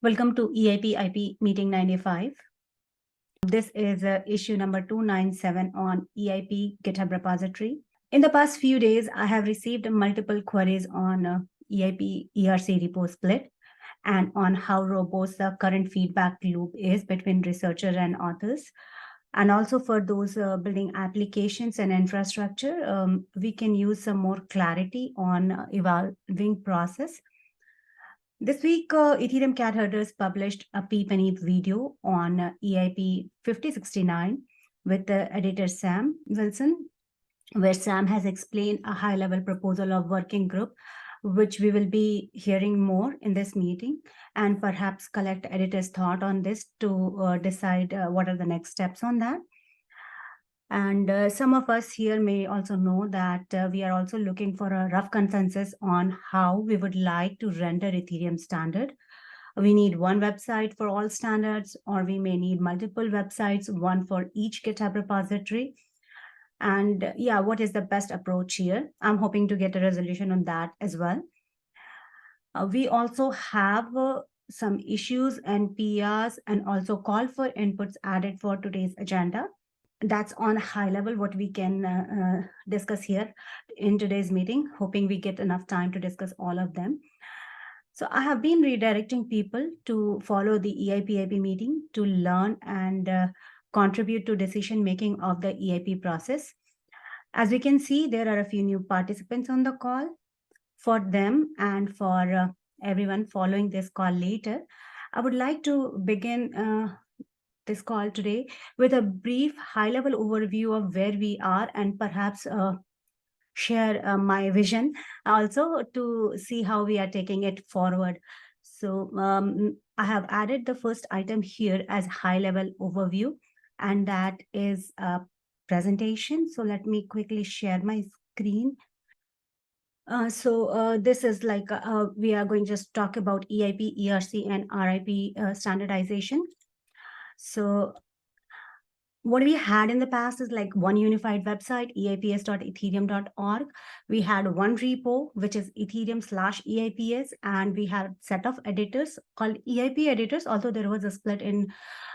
Welcome to EIPIP Meeting 95. This is issue number 297 on EIP GitHub repository. In the past few days, I have received multiple queries on EIP ERC repo split and on how robust the current feedback loop is between researcher and authors. And also for those building applications and infrastructure, we can use some more clarity on evolving process. This week, Ethereum cat herders published a peep and eep video on EIP 5069 with editor Sam Wilson, where Sam has explained a high-level proposal of working group, which we will be hearing more in this meeting, and perhaps collect editors' thought on this to decide what are the next steps on that. And some of us here may also know that we are also looking for a rough consensus on how we would like to render Ethereum standard. We need one website for all standards, or we may need multiple websites, one for each GitHub repository. And yeah, what is the best approach here? I'm hoping to get a resolution on that as well. We also have some issues and PRs and also call for inputs added for today's agenda. That's on a high level what we can discuss here in today's meeting, hoping we get enough time to discuss all of them. So I have been redirecting people to follow the EIPIP meeting to learn and contribute to decision-making of the EIP process. As we can see, there are a few new participants on the call. For them and for everyone following this call later, I would like to begin this call today with a brief high-level overview of where we are and perhaps share my vision also to see how we are taking it forward. So I have added the first item here as high-level overview, and that is a presentation. So let me quickly share my screen. This is like we are going to just talk about EIP, ERC, and RIP standardization. So what we had in the past is like one unified website, eips.ethereum.org. We had one repo, which is Ethereum/EIPS, and we had a set of editors called EIP editors, although there was a split in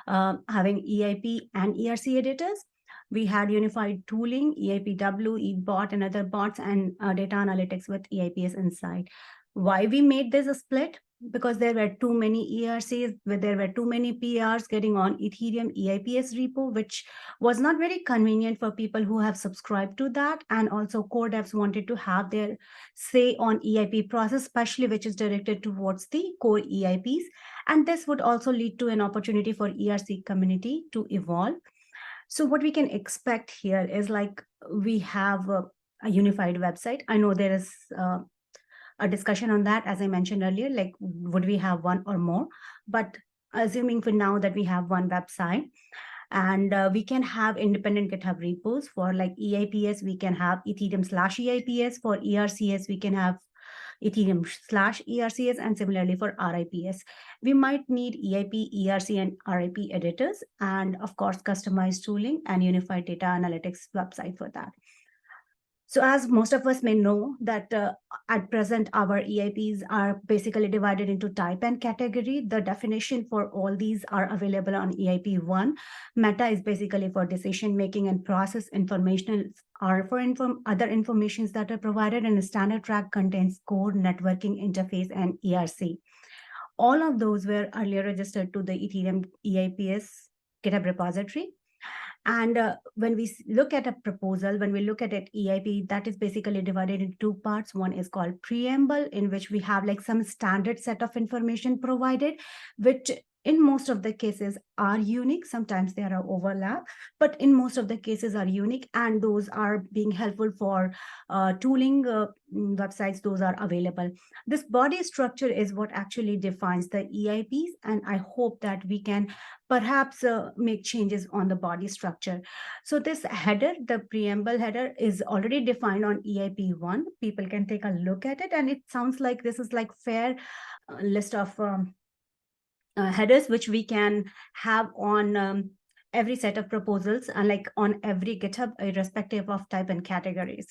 having EIP and ERC editors. We had unified tooling, EIPW, eBot, and other bots, and data analytics with EIPS inside. Why we made this a split? Because there were too many ERCs, there were too many PRs getting on Ethereum EIPS repo, which was not very convenient for people who have subscribed to that. And also core devs wanted to have their say on EIP process, especially which is directed towards the core EIPs. And this would also lead to an opportunity for ERC community to evolve. So what we can expect here is like we have a unified website. I know there is a discussion on that, as I mentioned earlier, like would we have one or more? But assuming for now that we have one website, and we can have independent GitHub repos for like EIPS, we can have Ethereum/EIPS. For ERCS, we can have Ethereum/ERCS, and similarly for RIPS. We might need EIP, ERC, and RIP editors, and of course, customized tooling and unified data analytics website for that. So as most of us may know that at present, our EIPs are basically divided into type and category. The definition for all these are available on EIP1. Meta is basically for decision-making, and process information are for other informations that are provided, and the standard track contains code, networking, interface, and ERC. All of those were earlier registered to the Ethereum EIPS GitHub repository. And when we look at a proposal, when we look at it, EIP, that is basically divided into two parts. One is called preamble, in which we have like some standard set of information provided, which in most of the cases are unique. Sometimes there are overlap, but in most of the cases are unique, and those are being helpful for tooling websites. Those are available. This body structure is what actually defines the EIPs, and I hope that we can perhaps make changes on the body structure. So this header, the preamble header, is already defined on EIP1. People can take a look at it, and it sounds like this is like fair list of headers which we can have on every set of proposals, and like on every GitHub, irrespective of type and categories.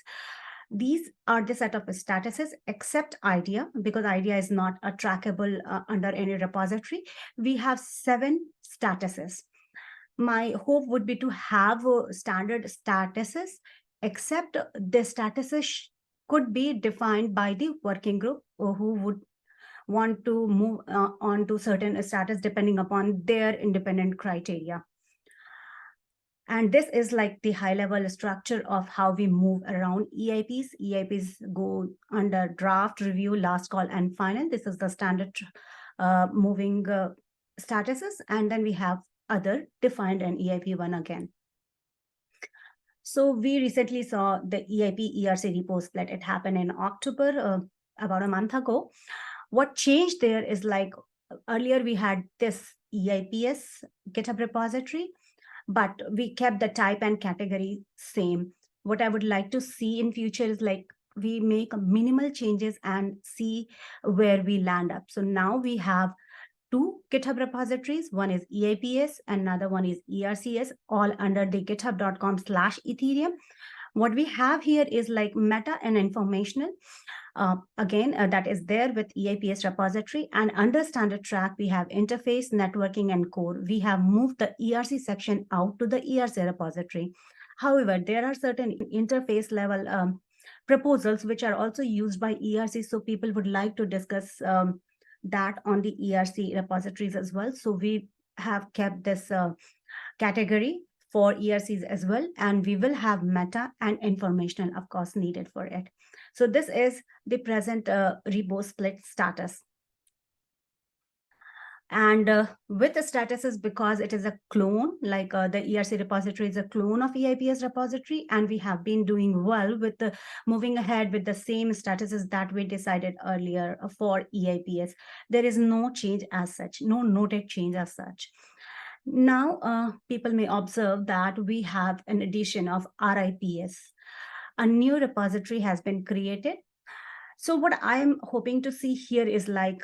These are the set of statuses except IDEA, because IDEA is not a trackable under any repository. We have 7 statuses. My hope would be to have standard statuses, except the statuses could be defined by the working group who would want to move on to certain status depending upon their independent criteria. And this is like the high level structure of how we move around EIPs. EIPs go under draft, review, last call, and final. This is the standard moving statuses. And then we have other defined and EIP one again. So we recently saw the EIP ERC repo split. It happened in October, about a month ago. What changed there is like earlier we had this EIPS GitHub repository, but we kept the type and category same. What I would like to see in future is like we make minimal changes and see where we land up. So now we have 2 GitHub repositories. One is EIPS, another one is ERCS, all under the github.com/Ethereum. What we have here is like meta and informational. That is there with EIPS repository, and under standard track, we have interface, networking, and core. We have moved the ERC section out to the ERC repository. However, there are certain interface level proposals which are also used by ERC. So people would like to discuss that on the ERC repositories as well. So we have kept this category for ERCs as well, and we will have meta and informational, of course, needed for it. So this is the present repo split status. And with the statuses, because it is a clone, like the ERC repository is a clone of EIPS repository, and we have been doing well with the moving ahead with the same statuses that we decided earlier for EIPS. There is no change as such, no noted change as such. Now, people may observe that we have an addition of RIPS. A new repository has been created. So what I'm hoping to see here is like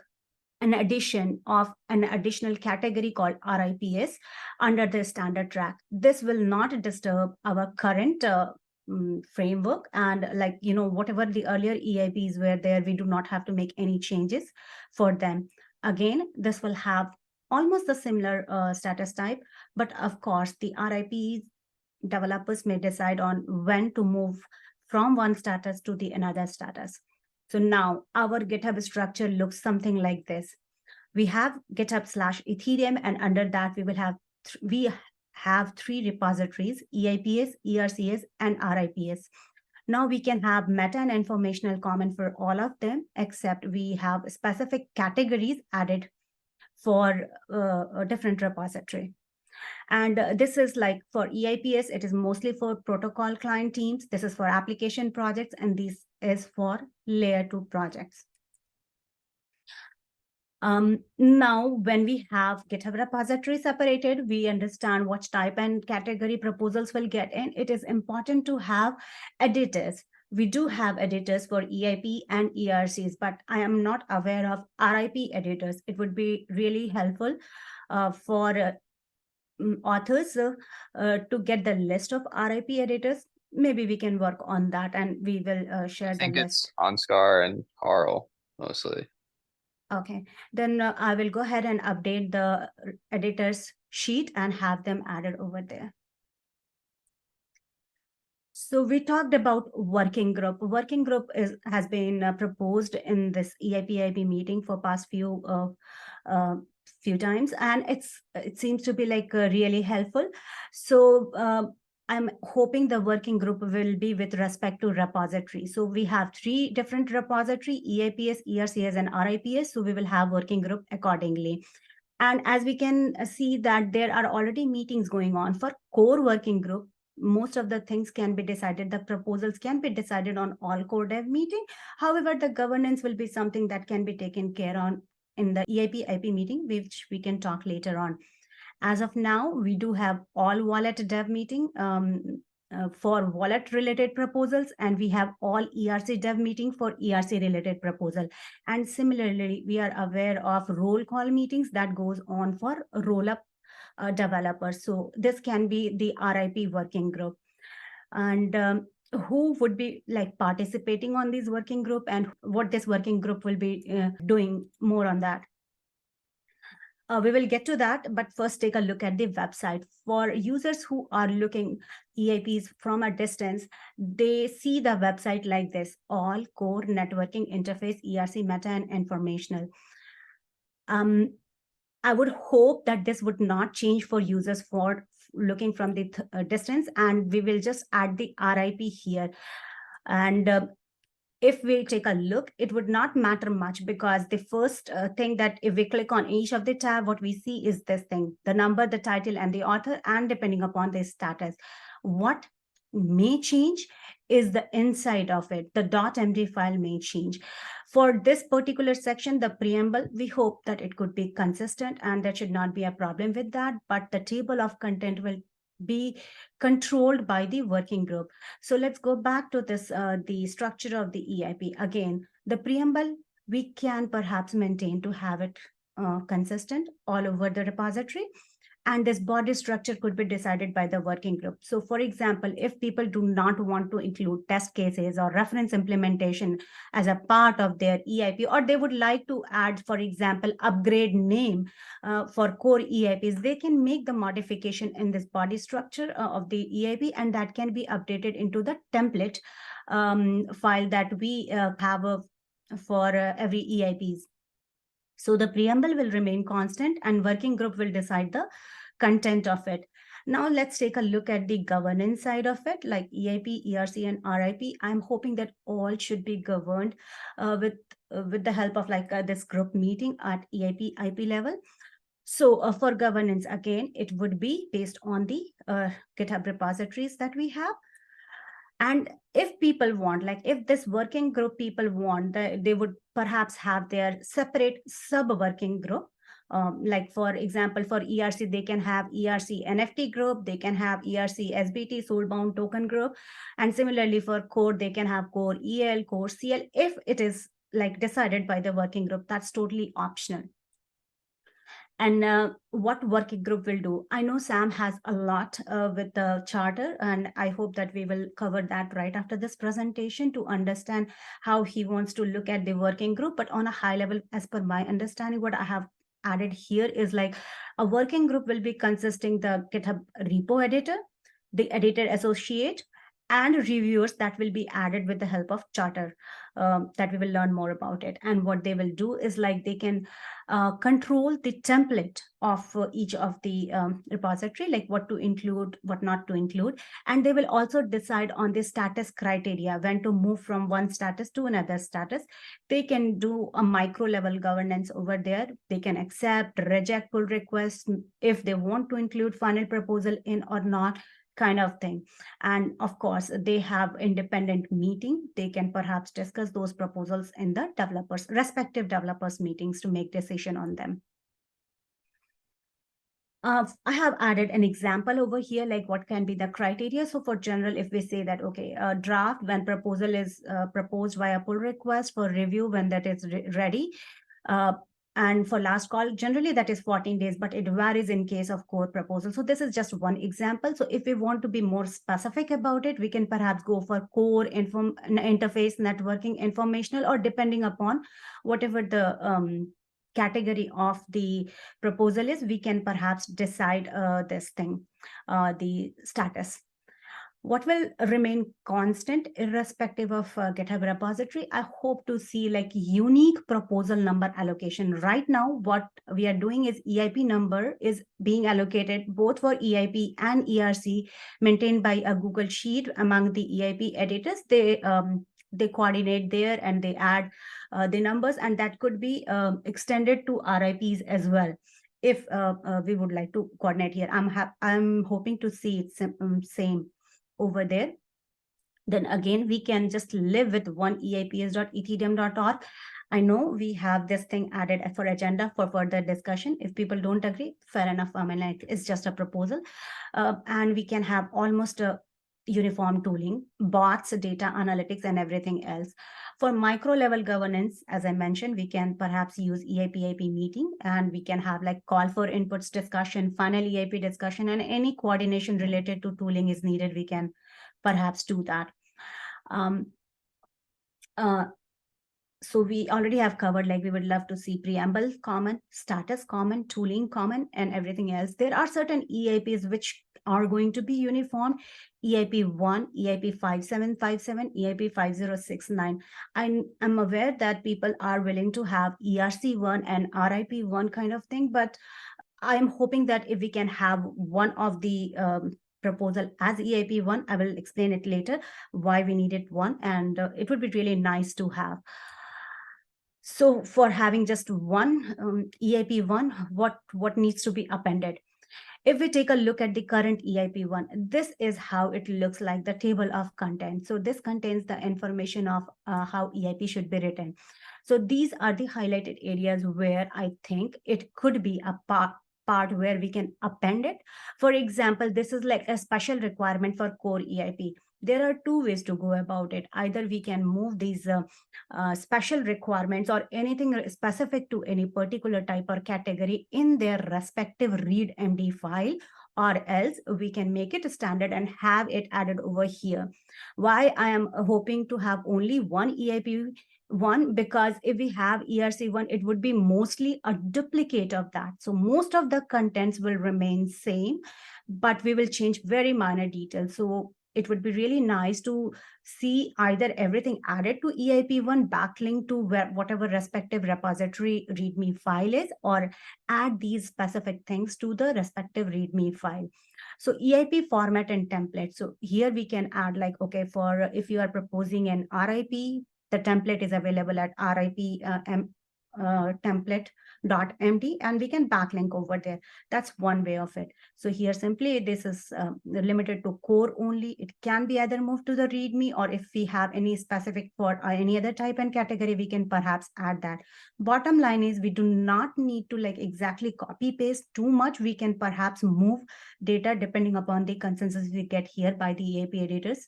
an addition of an additional category called RIPS under the standard track. This will not disturb our current framework, and like, whatever the earlier EIPs were there, we do not have to make any changes for them. Again, this will have almost the similar status type, but of course the RIP developers may decide on when to move from one status to the another status. So now our GitHub structure looks something like this. We have GitHub/Ethereum, and under that we have 3 repositories: EIPS, ERCS, and RIPS. Now we can have meta and informational common for all of them, except we have specific categories added for a different repository. And this is like for EIPS, it is mostly for protocol client teams. This is for application projects, and this is for layer 2 projects. Now, when we have GitHub repository separated, we understand what type and category proposals will get in. It is important to have editors. We do have editors for EIP and ERCs, but I am not aware of RIP editors. It would be really helpful for authors to get the list of RIP editors. Maybe we can work on that, and we will share the list. I think it's Ansgar and Carl mostly. Okay, then I will go ahead and update the editors sheet and have them added over there. So we talked about working group. Working group has been proposed in this EIPIP meeting for past few times, and it seems to be like really helpful. So I'm hoping the working group will be with respect to repository. So we have 3 different repository: EIPS, ERCS, and RIPS. So we will have working group accordingly. And as we can see that there are already meetings going on for core working group. Most of the things can be decided, the proposals can be decided on all core dev meeting. However, the governance will be something that can be taken care on in the EIPIP meeting, which we can talk later on. As of now, we do have all wallet dev meeting for wallet related proposals, and we have all ERC dev meeting for ERC related proposal. And similarly, we are aware of roll call meetings that goes on for roll up developers. So this can be the RIP working group. And who would be like participating on this working group and what this working group will be doing more on that. We will get to that, but first take a look at the website. For users who are looking EIPs from a distance, they see the website like this: all core networking interface, ERC meta and informational. I would hope that this would not change for users for looking from the distance, and we will just add the RIP here. And if we take a look, it would not matter much, because the first thing that if we click on each of the tab, what we see is this thing: the number, the title, and the author, and depending upon the status. What may change is the inside of it. The .md file may change. For this particular section, the preamble, we hope that it could be consistent and there should not be a problem with that, but the table of content will be controlled by the working group. So let's go back to this, the structure of the EIP. Again, the preamble, we can perhaps maintain to have it consistent all over the repository. And this body structure could be decided by the working group. So for example, if people do not want to include test cases or reference implementation as a part of their EIP, or they would like to add, for example, upgrade name for core EIPs, they can make the modification in this body structure of the EIP, and that can be updated into the template file that we have for every EIPs. So the preamble will remain constant and working group will decide the content of it. Now let's take a look at the governance side of it, like EIP, ERC, and RIP. I'm hoping that all should be governed with the help of like this group meeting at EIP IP level. So for governance, again, it would be based on the GitHub repositories that we have. And if people want, like if this working group people want, they would perhaps have their separate sub-working group. Like for example, for ERC, they can have ERC NFT group, they can have ERC SBT soulbound token group. And similarly for core, they can have core EL, core CL, if it is like decided by the working group. That's totally optional. And what working group will do. I know Sam has a lot with the charter, and I hope that we will cover that right after this presentation to understand how he wants to look at the working group. But on a high level, as per my understanding, what I have added here is like a working group will be consisting the GitHub repo editor, the editor associate, and reviewers that will be added with the help of charter, that we will learn more about it. And what they will do is like they can control the template of each of the repository, like what to include, what not to include. And they will also decide on the status criteria, when to move from one status to another status. They can do a micro level governance over there. They can accept, reject pull requests, if they want to include final proposal in or not, kind of thing. And of course, they have independent meeting. They can perhaps discuss those proposals in the respective developers meetings to make decision on them. I have added an example over here, like what can be the criteria. So for general, if we say that, okay, draft when proposal is proposed via pull request, for review when that is ready, and for last call, generally that is 14 days, but it varies in case of core proposal. So this is just one example. So if we want to be more specific about it, we can perhaps go for core interface networking informational, or depending upon whatever the category of the proposal is, we can perhaps decide this thing, the status. What will remain constant irrespective of GitHub repository? I hope to see like unique proposal number allocation. Right now, what we are doing is EIP number is being allocated both for EIP and ERC, maintained by a Google Sheet among the EIP editors. They coordinate there and they add the numbers, and that could be extended to RIPs as well. If we would like to coordinate here, I'm hoping to see it same over there. Then again, we can just live with one eips.ethereum.org. I know we have this thing added for agenda for further discussion. If people don't agree, fair enough. I mean, like, it's just a proposal. And we can have almost a uniform tooling, bots, data analytics, and everything else. For micro level governance, as I mentioned, we can perhaps use EIPIP meeting, and we can have like call for inputs discussion, final EIP discussion, and any coordination related to tooling is needed. We can perhaps do that. So we already have covered, like we would love to see preamble common, status common, tooling common, and everything else. There are certain EIPs which are going to be uniform: EIP 1, EIP 5757, EIP 5069. I'm aware that people are willing to have ERC 1 and RIP 1 kind of thing, but I'm hoping that if we can have one of the proposal as EIP 1, I will explain it later why we needed one, and it would be really nice to have. So for having just one EIP 1, what needs to be appended? If we take a look at the current EIP 1, this is how it looks like, the table of content. So this contains the information of how EIP should be written. So these are the highlighted areas where I think it could be a part where we can append it. For example, this is like a special requirement for core EIP. There are two ways to go about it. Either we can move these special requirements or anything specific to any particular type or category in their respective readmd file, or else we can make it standard and have it added over here. Why I am hoping to have only one EIP 1, because if we have ERC 1, it would be mostly a duplicate of that. So most of the contents will remain same, but we will change very minor details. So it would be really nice to see either everything added to EIP 1, backlink to whatever respective repository README file is, or add these specific things to the respective README file. So EIP format and template. So here we can add, like, okay, for if you are proposing an RIP, the template is available at RIP template.md, and we can backlink over there. That's one way of it. So here simply this is limited to core only. It can be either moved to the README, or if we have any specific for any other type and category, we can perhaps add that. Bottom line is we do not need to like exactly copy paste too much. We can perhaps move data depending upon the consensus we get here by the EIP editors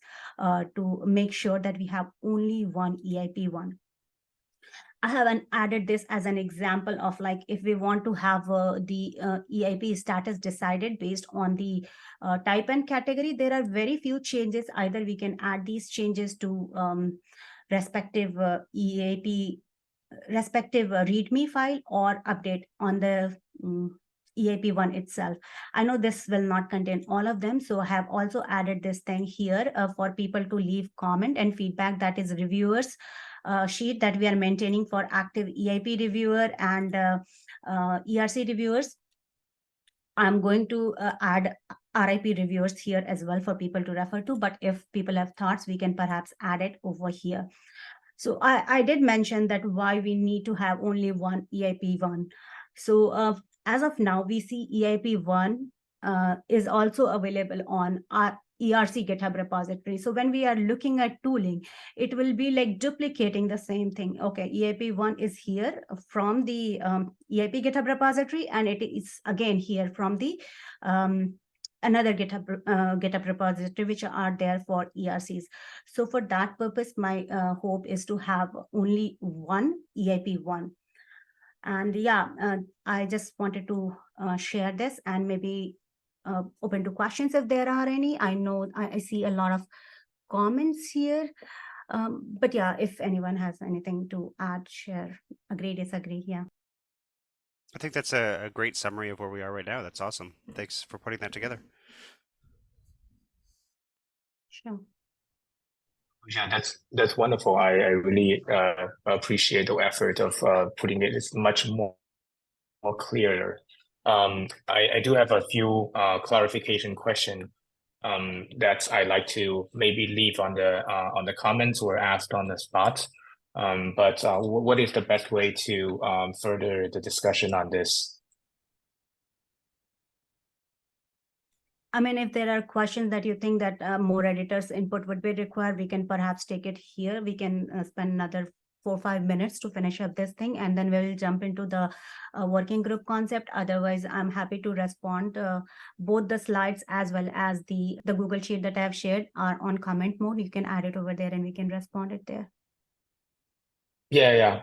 to make sure that we have only one EIP 1. I have added this as an example of, like, if we want to have the EIP status decided based on the type and category, there are very few changes. Either we can add these changes to respective EIP, respective README file, or update on the EIP 1 itself. I know this will not contain all of them, so I have also added this thing here for people to leave comment and feedback, that is reviewers sheet that we are maintaining for active EIP reviewer and ERC reviewers. I'm going to add RIP reviewers here as well for people to refer to, but if people have thoughts, we can perhaps add it over here. So I did mention that why we need to have only one EIP 1. So as of now, we see EIP 1 is also available on our ERC GitHub repository. So when we are looking at tooling, it will be like duplicating the same thing. Okay, EIP 1 is here from the EIP GitHub repository, and it is again here from the another GitHub repository, which are there for ERCs. So for that purpose, my hope is to have only one EIP 1. And yeah, I just wanted to share this, and maybe open to questions if there are any. I know I see a lot of comments here, but yeah, if anyone has anything to add, share, agree, disagree, yeah. I think that's a great summary of where we are right now. That's awesome. Thanks for putting that together. Sure. Yeah, that's wonderful. I really appreciate the effort of putting it. It's much more clearer. I do have a few clarification question that I like to maybe leave on the comments or asked on the spot. But what is the best way to further the discussion on this? I mean, if there are questions that you think that more editors' input would be required, we can perhaps take it here. We can spend another 4 or 5 minutes to finish up this thing, and then we'll jump into the working group concept. Otherwise, I'm happy to respond. Both the slides as well as the Google Sheet that I have shared are on comment mode. You can add it over there and we can respond it there. Yeah,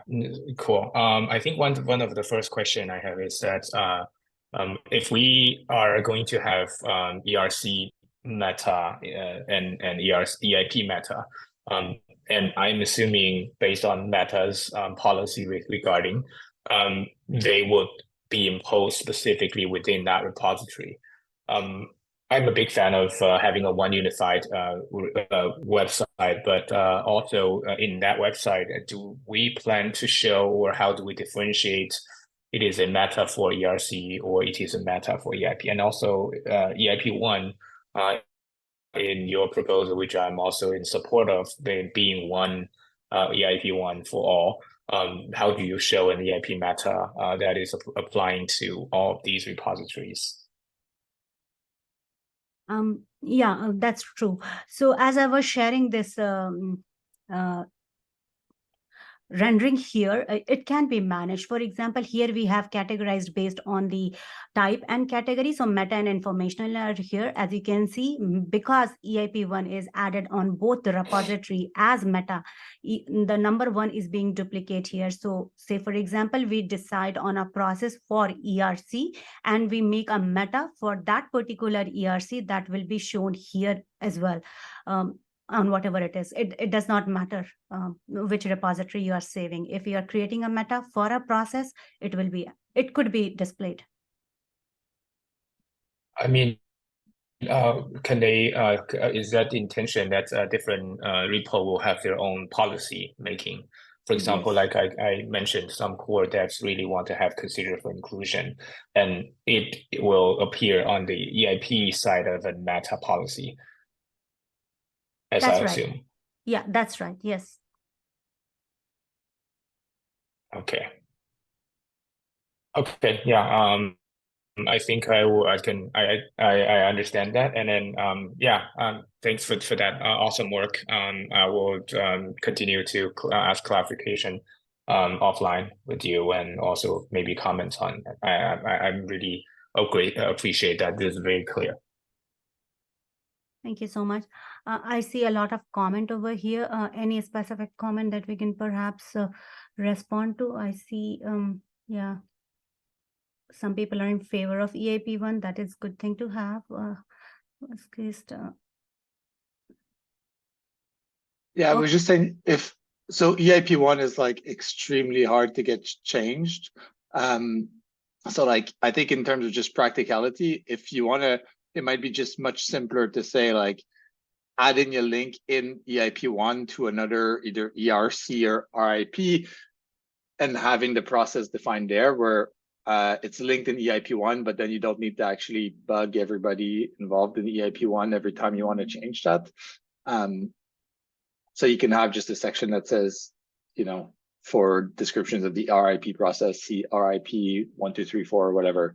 cool. I think one of the first question I have is that if we are going to have ERC meta and EIP meta, And I'm assuming based on Meta's policy regarding, they would be imposed specifically within that repository. I'm a big fan of having a one unified website, but also in that website, do we plan to show, or how do we differentiate it is a meta for ERC or it is a meta for EIP? And also EIP1, in your proposal, which I'm also in support of, there being one EIP1 for all. How do you show an EIP meta that is applying to all of these repositories? Yeah, that's true. So as I was sharing this rendering here, it can be managed. For example, here we have categorized based on the type and category. So meta and informational are here, as you can see, because EIP1 is added on both the repository as meta, the number one is being duplicate here. So say, for example, we decide on a process for ERC and we make a meta for that particular ERC that will be shown here as well. On whatever it is, it does not matter which repository you are saving. If you are creating a meta for a process, it could be displayed. I mean, can they, is that the intention that different repo will have their own policy making? For example, Yes. like I mentioned, some core devs really want to have considered for inclusion, and it will appear on the EIP side of a meta policy, as That's I right. assume. Yeah, that's right. Yes. Okay. Okay. Yeah. I think I understand that, and then thanks for that awesome work. I will continue to ask clarification offline with you, and also maybe comments on. I'm really appreciate that. This is very clear. Thank you so much. I see a lot of comment over here. Any specific comment that we can perhaps respond to? I see, yeah, some people are in favor of EIP1. That is good thing to have. Yeah, I was just saying, if so, EIP1 is like extremely hard to get changed. So like, I think in terms of just practicality, if you want to, it might be just much simpler to say like, adding a link in EIP1 to another either ERC or RIP, and having the process defined there where it's linked in EIP1, but then you don't need to actually bug everybody involved in EIP1 every time you want to change that. So you can have just a section that says, you know, for descriptions of the RIP process, see RIP 1, 2, 3, 4, or whatever,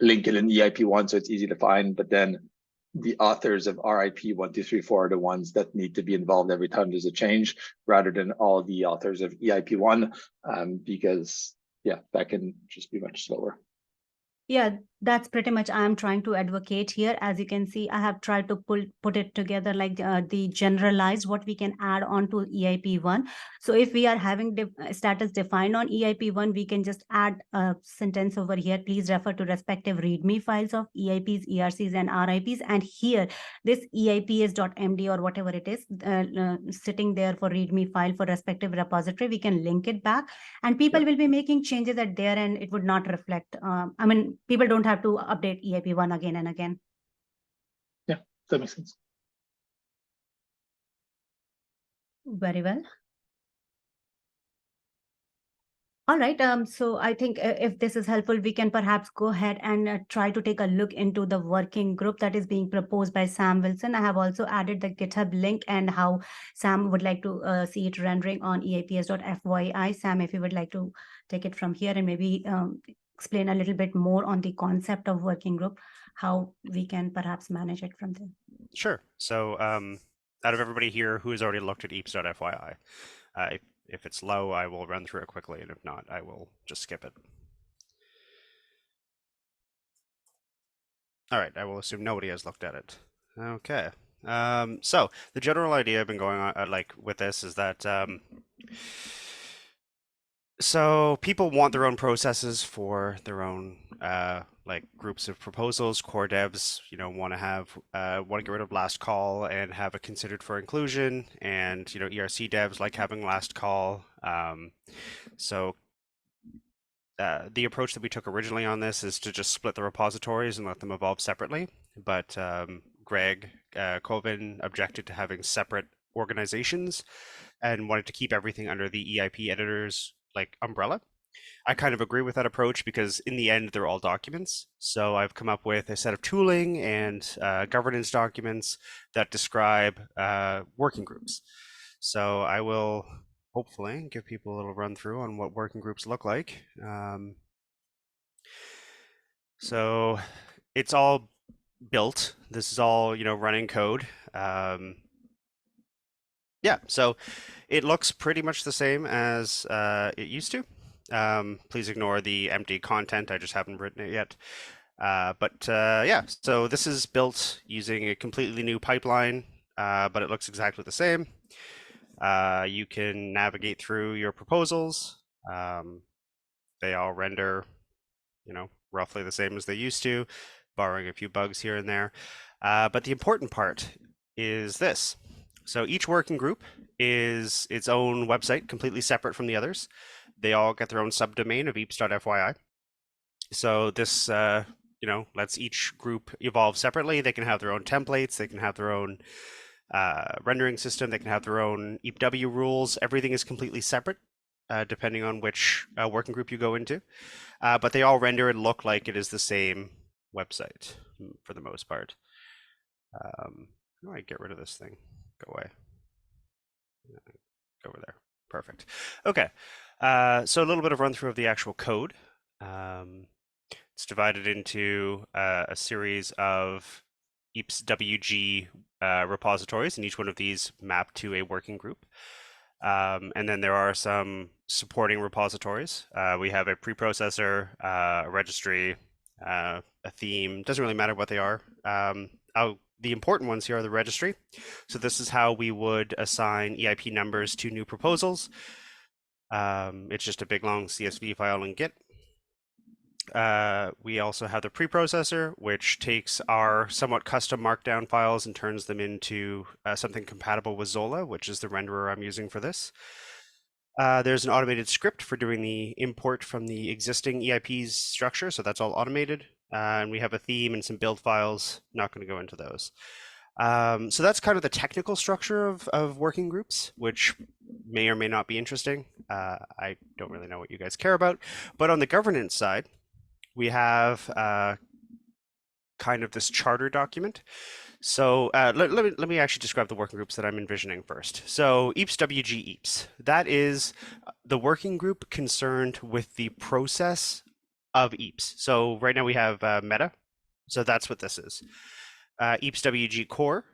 link it in EIP1 so it's easy to find. But then the authors of RIP 1, 2, 3, 4 are the ones that need to be involved every time there's a change, rather than all the authors of EIP1, because yeah, that can just be much slower. Yeah, that's pretty much I'm trying to advocate here. As you can see, I have tried to put it together like the generalized what we can add on to EIP1. So if we are having status defined on EIP1, we can just add a sentence over here. Please refer to respective README files of EIPs, ERCs, and RIPs. And here, this EIPS.md or whatever it is sitting there for README file for respective repository, we can link it back, and people will be making changes at there, and it would not reflect. I mean, people don't have to update EIP1 again and again. Yeah, that makes sense. Very well. All right. So I think if this is helpful, we can perhaps go ahead and try to take a look into the working group that is being proposed by Sam Wilson. I have also added the GitHub link and how Sam would like to see it rendering on EIPS.fyi. Sam, if you would like to take it from here and maybe explain a little bit more on the concept of working group, how we can perhaps manage it from there. Sure. So out of everybody here who has already looked at EIPS.fyi, if it's low, I will run through it quickly, and if not, I will just skip it. All right, I will assume nobody has looked at it. Okay. So the general idea I've been going on like with this is that so people want their own processes for their own like groups of proposals. Core devs, want to get rid of last call and have it considered for inclusion, and ERC devs like having last call. So the approach that we took originally on this is to just split the repositories and let them evolve separately. But Greg Colvin objected to having separate organizations and wanted to keep everything under the EIP editor's umbrella. I kind of agree with that approach because in the end, they're all documents. So I've come up with a set of tooling and governance documents that describe working groups. So I will hopefully give people a little run through on what working groups look like. So it's all built. This is all, running code. Yeah, so it looks pretty much the same as it used to. Please ignore the empty content. I just haven't written it yet. Yeah, so this is built using a completely new pipeline, but it looks exactly the same. You can navigate through your proposals. They all render, roughly the same as they used to, borrowing a few bugs here and there. But the important part is this. So each working group is its own website, completely separate from the others. They all get their own subdomain of eeps.fyi. So this, lets each group evolve separately. They can have their own templates. They can have their own rendering system. They can have their own EPW rules. Everything is completely separate, depending on which working group you go into. But they all render and look like it is the same website for the most part. How do I get rid of this thing? Go away. Go over there. Perfect. Okay. So a little bit of run through of the actual code. It's divided into a series of EIPS repositories, and each one of these map to a working group. And then there are some supporting repositories. We have a preprocessor, a registry, a theme. Doesn't really matter what they are. The important ones here are the registry. So this is how we would assign EIP numbers to new proposals. It's just a big long CSV file in Git. We also have the preprocessor, which takes our somewhat custom markdown files and turns them into something compatible with Zola, which is the renderer I'm using for this. There's an automated script for doing the import from the existing EIP's structure, so that's all automated. And we have a theme and some build files. Not going to go into those. So that's kind of the technical structure of working groups, which may or may not be interesting. I don't really know what you guys care about. But on the governance side, we have kind of this charter document. So let me actually describe the working groups that I'm envisioning first. So EIPS-WG EIPS, that is the working group concerned with the process of EIPS. So right now we have meta, so that's what this is. EIPS-WG core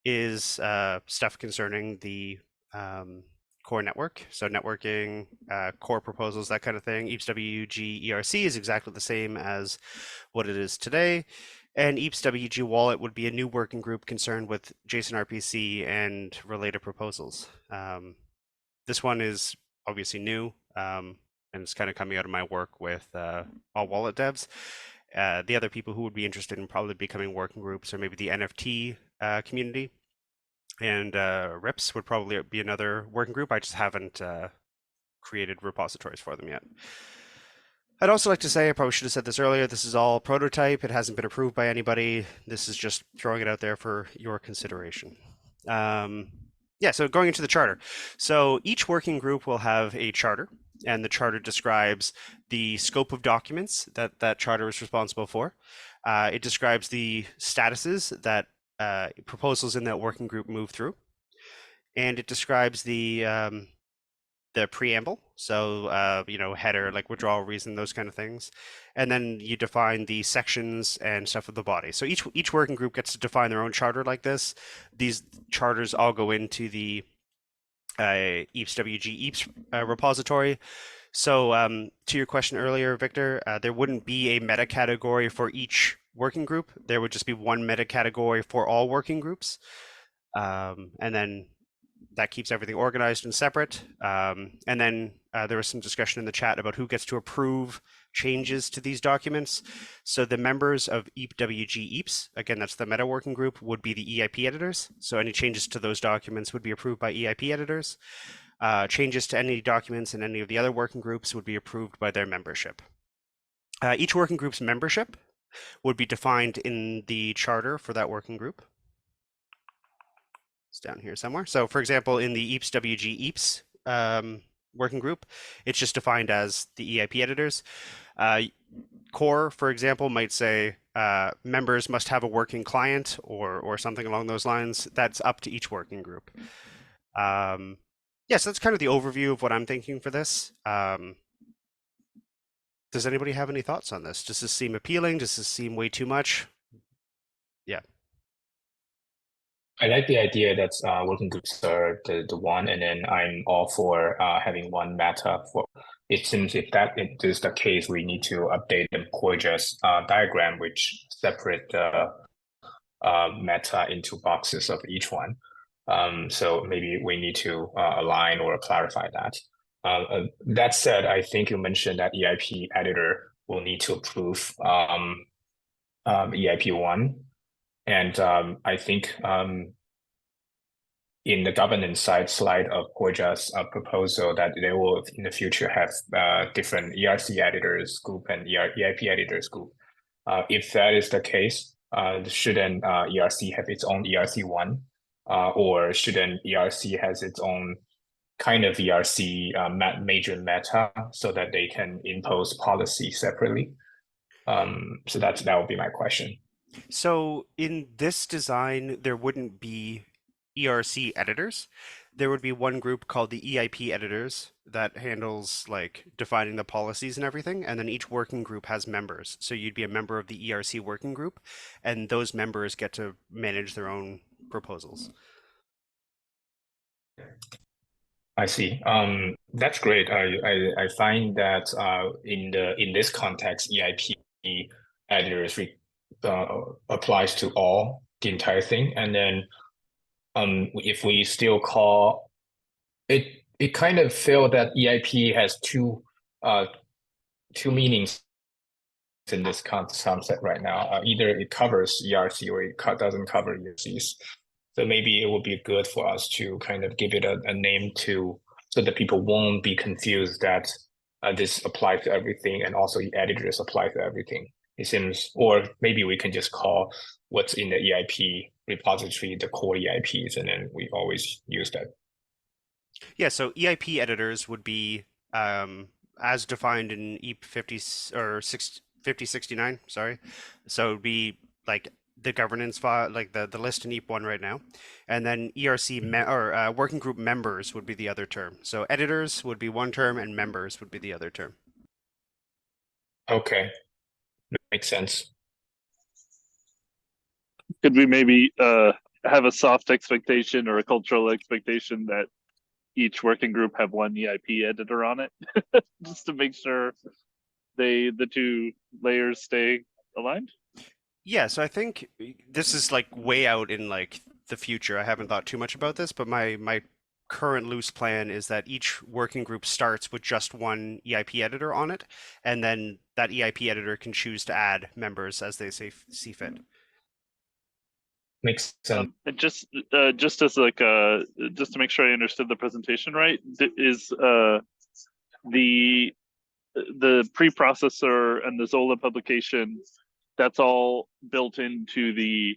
is stuff concerning the core network, so networking, core proposals, that kind of thing. EIPS-WG ERC is exactly the same as what it is today. And EIPS-WG wallet would be a new working group concerned with JSON RPC and related proposals. This one is obviously new, and it's kind of coming out of my work with all wallet devs. The other people who would be interested in probably becoming working groups are maybe the NFT community, and RIPS would probably be another working group. I just haven't created repositories for them yet. I'd also like to say, I probably should have said this earlier, this is all prototype. It hasn't been approved by anybody. This is just throwing it out there for your consideration. Yeah, so going into the charter. So each working group will have a charter, and the charter describes the scope of documents that that charter is responsible for. It describes the statuses that proposals in that working group move through, and it describes the preamble, so header, like withdrawal reason, those kind of things, and then you define the sections and stuff of the body. So each working group gets to define their own charter like this. These charters all go into the EIPS-WG EIPS repository. So to your question earlier, Victor, there wouldn't be a meta category for each working group. There would just be one meta category for all working groups, and then that keeps everything organized and separate. And then there was some discussion in the chat about who gets to approve changes to these documents. So the members of EIPWG EIPS, again, that's the meta working group, would be the EIP editors. So any changes to those documents would be approved by EIP editors. Changes to any documents in any of the other working groups would be approved by their membership. Each working group's membership would be defined in the charter for that working group. It's down here somewhere. So for example, in the EIPSWG EIPS working group, it's just defined as the EIP editors. Core, for example, might say members must have a working client or something along those lines. That's up to each working group. Yes, that's kind of the overview of what I'm thinking for this. Does anybody have any thoughts on this? Does this seem appealing? Does this seem way too much? Yeah. I like the idea that working groups are the one, and then I'm all for having one meta. For it seems if that is the case, we need to update the gorgeous diagram which separate the meta into boxes of each one. So maybe we need to align or clarify that. That said, I think you mentioned that EIP editor will need to approve EIP1. And I think in the governance side slide of Gorgia's proposal that they will in the future have different ERC editors group and EIP editors group. If that is the case, shouldn't ERC have its own ERC1? Or shouldn't ERC has its own kind of ERC major meta so that they can impose policy separately? So that would be my question. So in this design, there wouldn't be ERC editors. There would be one group called the EIP editors that handles like defining the policies and everything. And then each working group has members. So you'd be a member of the ERC working group, and those members get to manage their own proposals. I see. That's great. I find that in this context, EIP editors applies to all the entire thing, and then if we still call it, it kind of feel that EIP has two meanings in this concept right now. Either it covers ERC or it doesn't cover ERCs. So maybe it would be good for us to kind of give it a name so that people won't be confused that this applies to everything and also the editors apply to everything. It seems, or maybe we can just call what's in the EIP repository the core EIPs, and then we always use that. Yeah, so EIP editors would be as defined in EIP 5069, sorry. So it would be like the governance file, like the list in EIP1 right now. And then ERC working group members would be the other term. So editors would be one term and members would be the other term. Okay, makes sense. Could we maybe have a soft expectation or a cultural expectation that each working group have one EIP editor on it, just to make sure the two layers stay aligned? Yeah, so I think this is like way out in like the future. I haven't thought too much about this, but my current loose plan is that each working group starts with just one EIP editor on it, and then that EIP editor can choose to add members as they see fit. Makes sense. And just as like just to make sure I understood the presentation right, is the preprocessor and the Zola publication, that's all built into the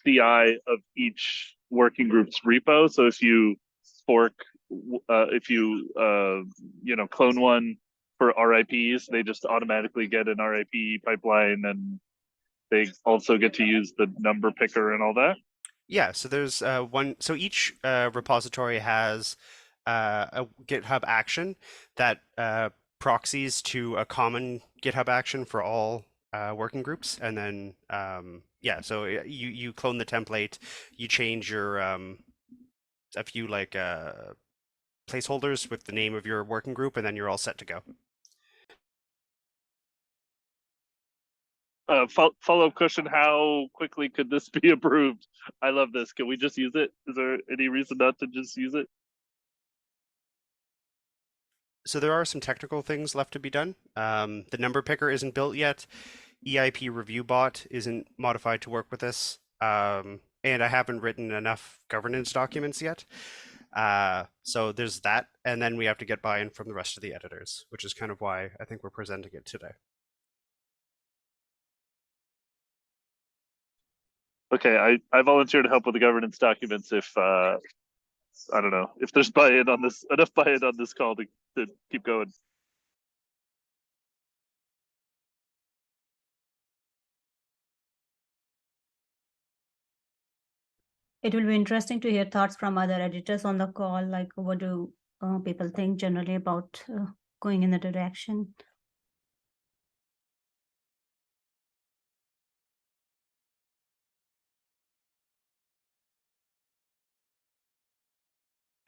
CI of each working group's repo. So if you fork, if you clone one for RIPs, they just automatically get an RIP pipeline, and they also get to use the number picker and all that. Yeah, so there's one. So each repository has a GitHub action that proxies to a common GitHub action for all working groups, and then yeah, so you clone the template, you change your a few like placeholders with the name of your working group, and then you're all set to go. Follow-up question: how quickly could this be approved? I love this. Can we just use it? Is there any reason not to just use it? So there are some technical things left to be done. The number picker isn't built yet. EIP review bot isn't modified to work with this. And I haven't written enough governance documents yet. So there's that. And then we have to get buy-in from the rest of the editors, which is kind of why I think we're presenting it today. Okay, I volunteer to help with the governance documents if I don't know if there's buy-in on this, enough buy-in on this call to keep going. It will be interesting to hear thoughts from other editors on the call, like what do people think generally about going in the direction.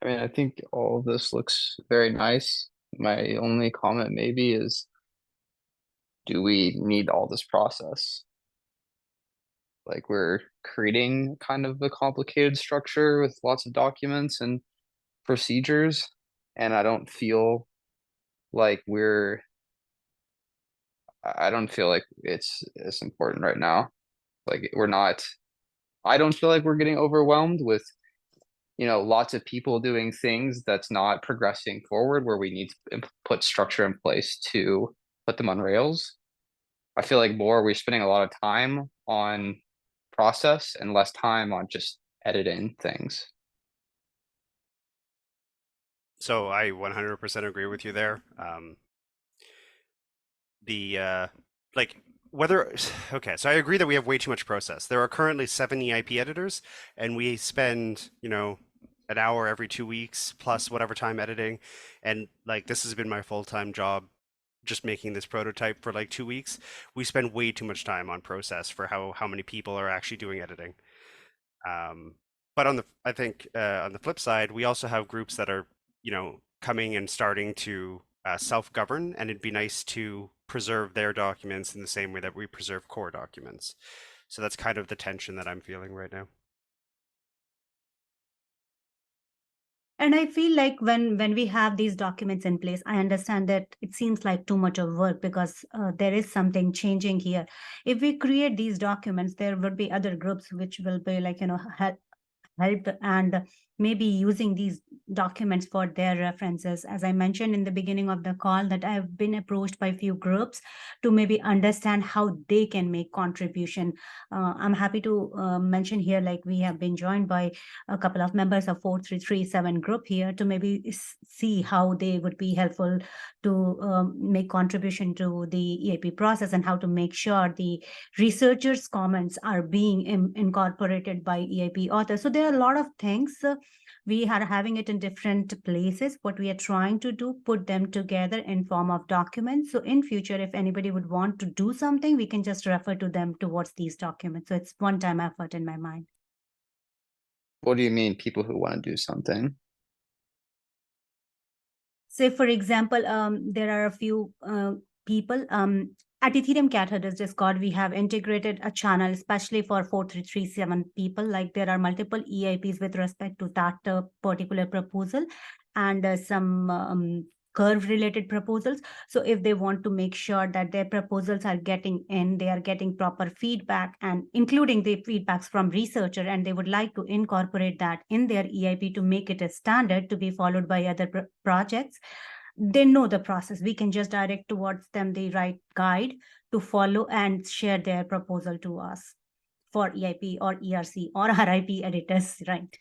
I mean, I think all of this looks very nice. My only comment maybe is, do we need all this process? Like, we're creating kind of a complicated structure with lots of documents and procedures, and I don't feel like I don't feel like it's important right now. Like, I don't feel like we're getting overwhelmed with, lots of people doing things that's not progressing forward where we need to put structure in place to put them on rails. I feel like we're spending a lot of time on process and less time on just editing things. So I 100% agree with you there. Like whether, okay, so I agree that we have way too much process. There are currently 7 EIP editors, and we spend, an hour every 2 weeks plus whatever time editing. And like, this has been my full-time job, just making this prototype for like 2 weeks. We spend way too much time on process for how many people are actually doing editing. But I think on the flip side, we also have groups that are, coming and starting to self-govern, and it'd be nice to preserve their documents in the same way that we preserve core documents. So that's kind of the tension that I'm feeling right now. And I feel like when we have these documents in place, I understand that it seems like too much of work because there is something changing here. If we create these documents, there would be other groups which will be like, helped and maybe using these documents for their references. As I mentioned in the beginning of the call, that I've been approached by a few groups to maybe understand how they can make contribution. I'm happy to mention here, like we have been joined by a couple of members of 4337 group here to maybe see how they would be helpful to make contribution to the EIP process and how to make sure the researchers' comments are being incorporated by EIP authors. So there are a lot of things. We are having it in different places. What we are trying to do, put them together in form of documents. So in future, if anybody would want to do something, we can just refer to them towards these documents. So it's one-time effort in my mind. What do you mean, people who want to do something? Say, for example, there are a few people at Ethereum Cat Hunters Discord, we have integrated a channel, especially for 4337 people. Like there are multiple EIPs with respect to that particular proposal and some curve related proposals. So if they want to make sure that their proposals are getting in, they are getting proper feedback and including the feedbacks from researcher, and they would like to incorporate that in their EIP to make it a standard to be followed by other projects, they know the process. We can just direct towards them the right guide to follow and share their proposal to us for EIP or ERC or RIP editors, right?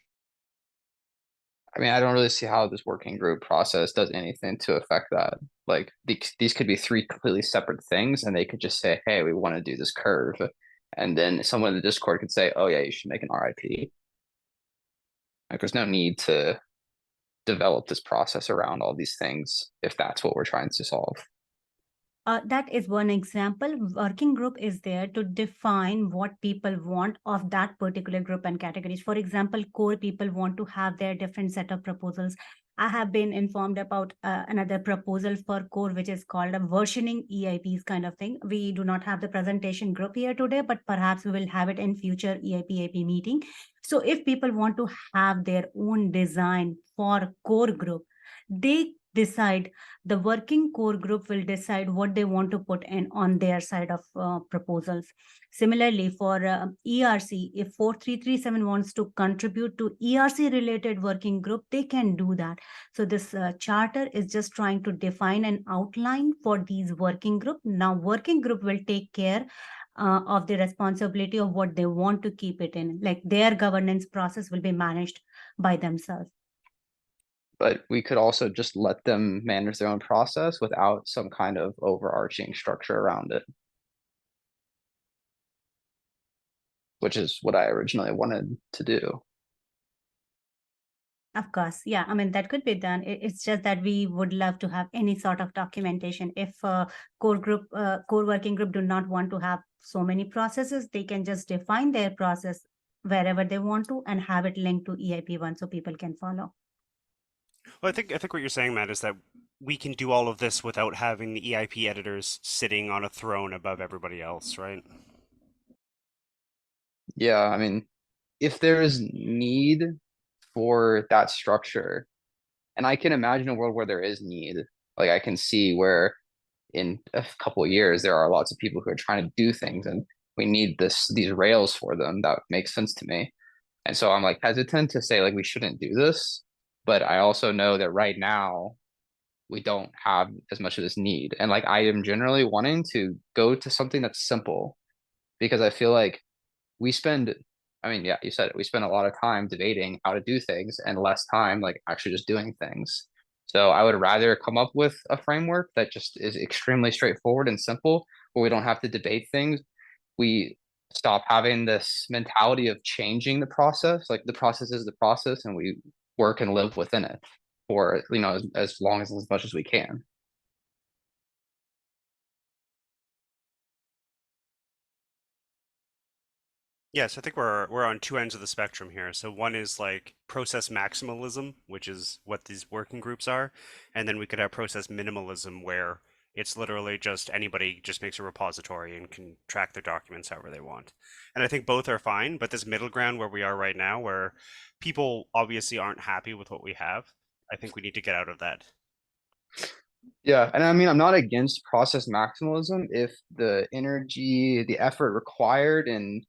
I mean, I don't really see how this working group process does anything to affect that. Like these could be 3 completely separate things, and they could just say, hey, we want to do this curve. And then someone in the Discord could say, oh yeah, you should make an RIP. Like there's no need to develop this process around all these things if that's what we're trying to solve. That is one example. Working group is there to define what people want of that particular group and categories. For example, core people want to have their different set of proposals. I have been informed about another proposal for core, which is called a versioning EIPs kind of thing. We do not have the presentation group here today, but perhaps we will have it in future EIPIP meeting. So if people want to have their own design for core group, they decide, the working core group will decide what they want to put in on their side of proposals. Similarly, for ERC, if 4337 wants to contribute to ERC related working group, they can do that. So this charter is just trying to define an outline for these working group. Now working group will take care of the responsibility of what they want to keep it in, like their governance process will be managed by themselves. But we could also just let them manage their own process without some kind of overarching structure around it. Which is what I originally wanted to do. Of course, yeah. I mean, that could be done. It's just that we would love to have any sort of documentation. If core working group do not want to have so many processes, they can just define their process wherever they want to and have it linked to EIP1 so people can follow. Well, I think what you're saying, Matt, is that we can do all of this without having the EIP editors sitting on a throne above everybody else, right? Yeah, I mean, if there is need for that structure, and I can imagine a world where there is need, like I can see where in a couple of years there are lots of people who are trying to do things and we need these rails for them. That makes sense to me. And so I'm like hesitant to say like we shouldn't do this, but I also know that right now we don't have as much of this need. And like I am generally wanting to go to something that's simple because I feel like we spend, I mean, yeah, you said it, we spend a lot of time debating how to do things and less time like actually just doing things. So I would rather come up with a framework that just is extremely straightforward and simple, where we don't have to debate things. We stop having this mentality of changing the process. Like the process is the process, and we work and live within it for, you know, as long as much as we can. Yes, I think we're on two ends of the spectrum here. So one is like process maximalism, which is what these working groups are, and then we could have process minimalism, where it's literally just anybody just makes a repository and can track their documents however they want. And I think both are fine, but this middle ground where we are right now, where people obviously aren't happy with what we have, I think we need to get out of that. Yeah, and I mean, I'm not against process maximalism if the energy, the effort required in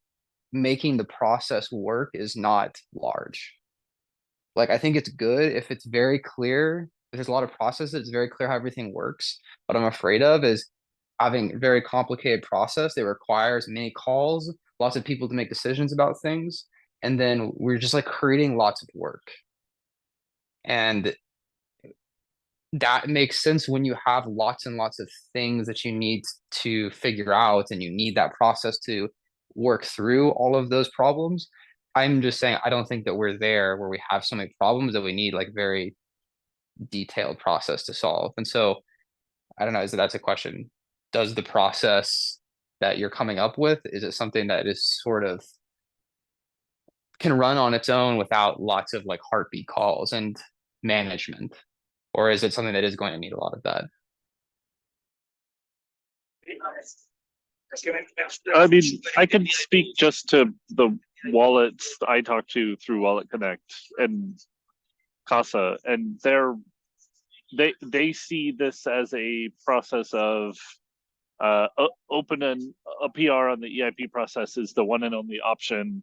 making the process work is not large. Like, I think it's good if it's very clear. If there's a lot of processes, it's very clear how everything works. What I'm afraid of is having a very complicated process that requires many calls, lots of people to make decisions about things, and then we're just like creating lots of work. And that makes sense when you have lots and lots of things that you need to figure out and you need that process to work through all of those problems. I'm just saying I don't think that we're there where we have so many problems that we need like very detailed process to solve. And so I don't know, is that's a question. Does the process that you're coming up with, is it something that is sort of can run on its own without lots of like heartbeat calls and management? Or is it something that is going to need a lot of that? I mean, I can speak just to the wallets I talk to through Wallet Connect and Casa, and they see this as a process of open a PR on the EIP process is the one and only option.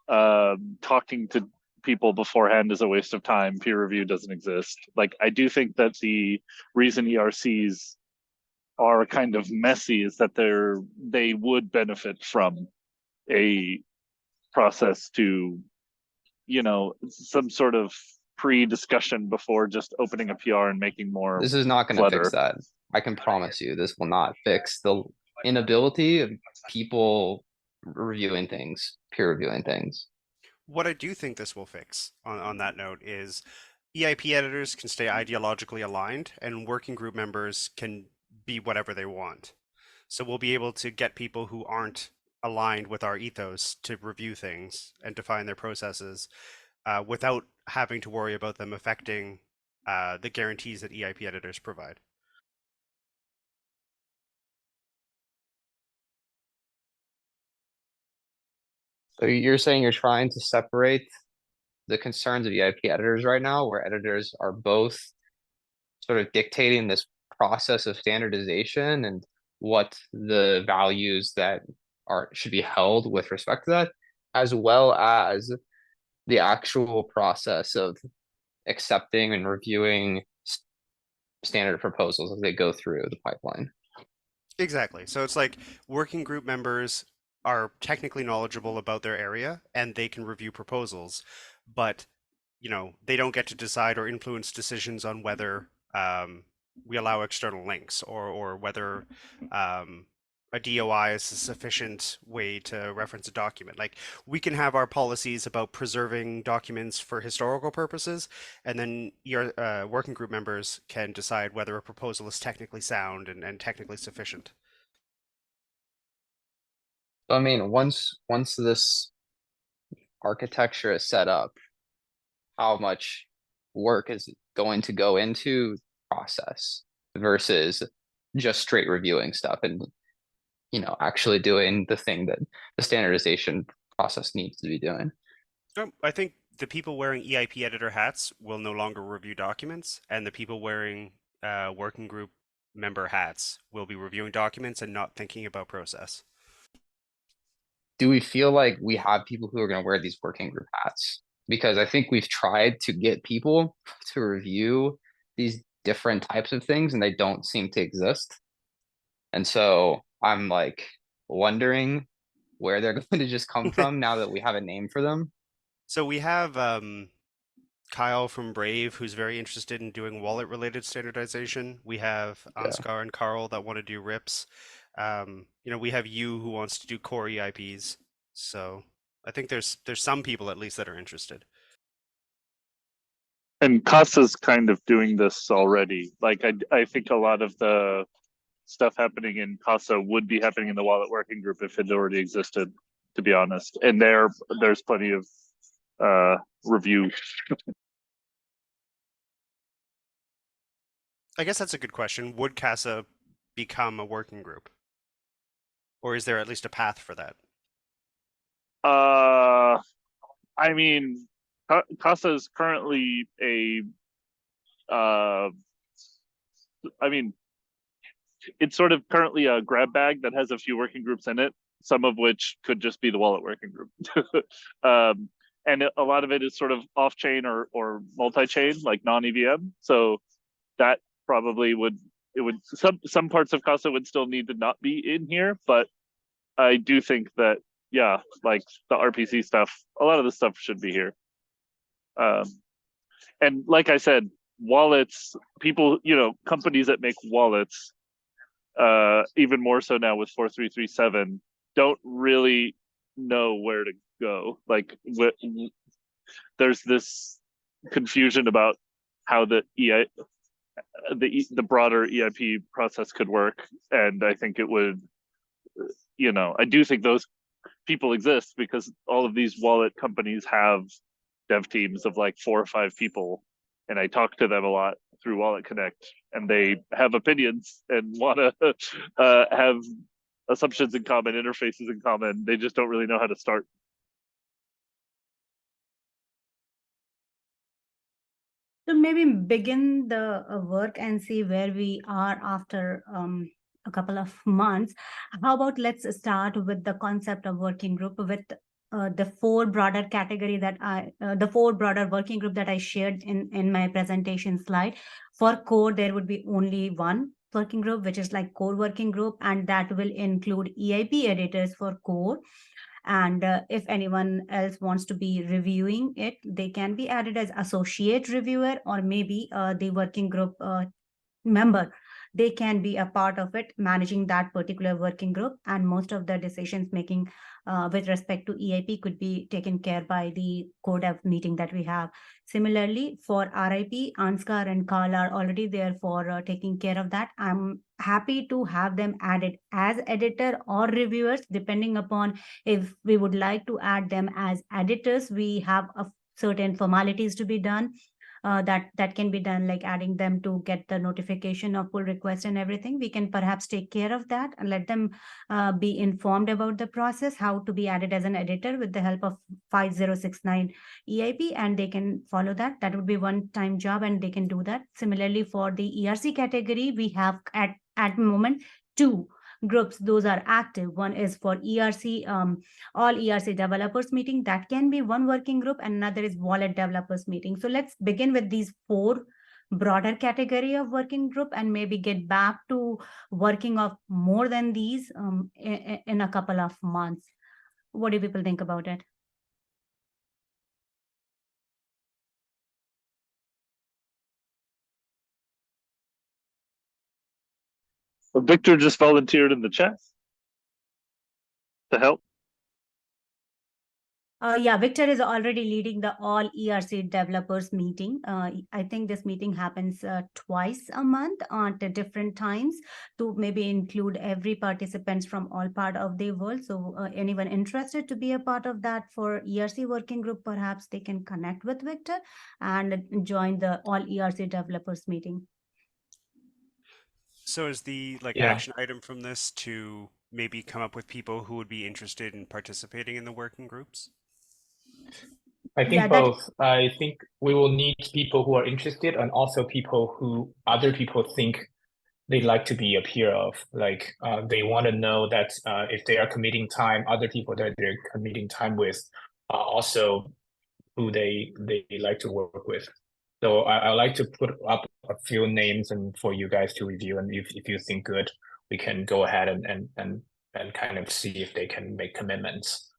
Talking to people beforehand is a waste of time. Peer review doesn't exist. Like, I do think that the reason ERCs are kind of messy is that they would benefit from a process to, you know, some sort of pre-discussion before just opening a PR and making more This is not going to clutter. fix that. I can promise you this will not fix the inability of people reviewing things, peer reviewing things. What I do think this will fix on that note is EIP editors can stay ideologically aligned and working group members can be whatever they want. So we'll be able to get people who aren't aligned with our ethos to review things and define their processes without having to worry about them affecting the guarantees that EIP editors provide. So you're saying you're trying to separate the concerns of EIP editors right now, where editors are both sort of dictating this process of standardization and what the values that should be held with respect to that, as well as the actual process of accepting and reviewing standard proposals as they go through the pipeline. Exactly. So it's like working group members are technically knowledgeable about their area and they can review proposals, but they don't get to decide or influence decisions on whether we allow external links or whether a DOI is a sufficient way to reference a document. Like we can have our policies about preserving documents for historical purposes, and then your working group members can decide whether a proposal is technically sound and technically sufficient. So, I mean, once this architecture is set up, how much work is going to go into process versus just straight reviewing stuff and actually doing the thing that the standardization process needs to be doing. I think the people wearing EIP editor hats will no longer review documents, and the people wearing working group member hats will be reviewing documents and not thinking about process. Do we feel like we have people who are going to wear these working group hats? Because I think we've tried to get people to review these different types of things and they don't seem to exist. And so I'm like wondering where they're going to just come from now that we have a name for them. So we have Kyle from Brave, who's very interested in doing wallet related standardization. We have Ansgar and Carl that want to do RIPs. We have you who wants to do core EIPs. So I think there's some people at least that are interested. And CASA's kind of doing this already. Like I think a lot of the stuff happening in CASA would be happening in the wallet working group if it already existed, to be honest. And there's plenty of review. I guess that's a good question. Would CASA become a working group? Or is there at least a path for that? I mean, CASA is currently it's sort of currently a grab bag that has a few working groups in it, some of which could just be the wallet working group. And a lot of it is sort of off-chain or multi-chain, like non-EVM. So that probably some parts of CASA would still need to not be in here, but I do think that, yeah, like the RPC stuff, a lot of the stuff should be here. And like I said, wallets, people, companies that make wallets, even more so now with 4337, don't really know where to go. Like there's this confusion about how the broader EIP process could work, and I think it would, I do think those people exist because all of these wallet companies have dev teams of like 4 or 5 people, and I talk to them a lot through Wallet Connect, and they have opinions and want to have assumptions in common, interfaces in common. They just don't really know how to start. So maybe begin the work and see where we are after a couple of months. How about let's start with the concept of working group with the 4 broader category that the 4 broader working group that I shared in my presentation slide. For core, there would be only one working group, which is like core working group, and that will include EIP editors for core. And if anyone else wants to be reviewing it, they can be added as associate reviewer, or maybe the working group member. They can be a part of it, managing that particular working group, and most of the decisions making with respect to EIP could be taken care by the code dev meeting that we have. Similarly, for RIP, Ansgar and Carl are already there for taking care of that. I'm happy to have them added as editor or reviewers, depending upon if we would like to add them as editors. We have certain formalities to be done. that can be done, like adding them to get the notification of pull request and everything. We can perhaps take care of that and let them be informed about the process, how to be added as an editor with the help of 5069 EIP, and they can follow that. That would be one-time job, and they can do that. Similarly, for the ERC category, we have at the moment 2 groups. Those are active. One is for ERC, all ERC developers meeting. That can be one working group, and another is wallet developers meeting. So let's begin with these 4 broader category of working group and maybe get back to working of more than these in a couple of months. What do people think about it? Victor just volunteered in the chat to help. Yeah, Victor is already leading the all ERC developers meeting. I think this meeting happens twice a month at different times to maybe include every participants from all part of the world. So anyone interested to be a part of that for ERC working group, perhaps they can connect with Victor and join the all ERC developers meeting. So is the Yeah. action item from this to maybe come up with people who would be interested in participating in the working groups? I think Yeah, both. I think we will need people who are interested and also people who other people think they'd like to be a peer of. Like they want to know that if they are committing time, other people that they're committing time with are also who they like to work with. So I like to put up a few names and for you guys to review. And if you think good, we can go ahead and kind of see if they can make commitments.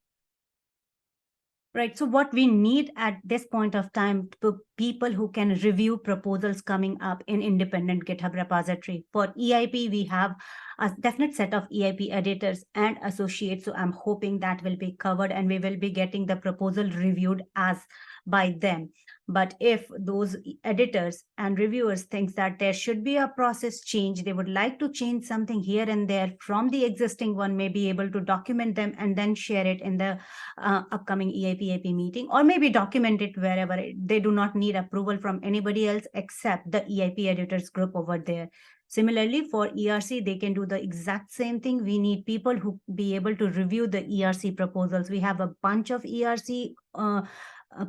Right. So what we need at this point of time, people who can review proposals coming up in independent GitHub repository. For EIP, we have a definite set of EIP editors and associates. So I'm hoping that will be covered and we will be getting the proposal reviewed as by them. But if those editors and reviewers think that there should be a process change, they would like to change something here and there from the existing one, may be able to document them and then share it in the upcoming EIPIP meeting, or maybe document it wherever they do not need approval from anybody else except the EIP editors group over there. Similarly, for ERC, they can do the exact same thing. We need people who be able to review the ERC proposals. We have a bunch of ERC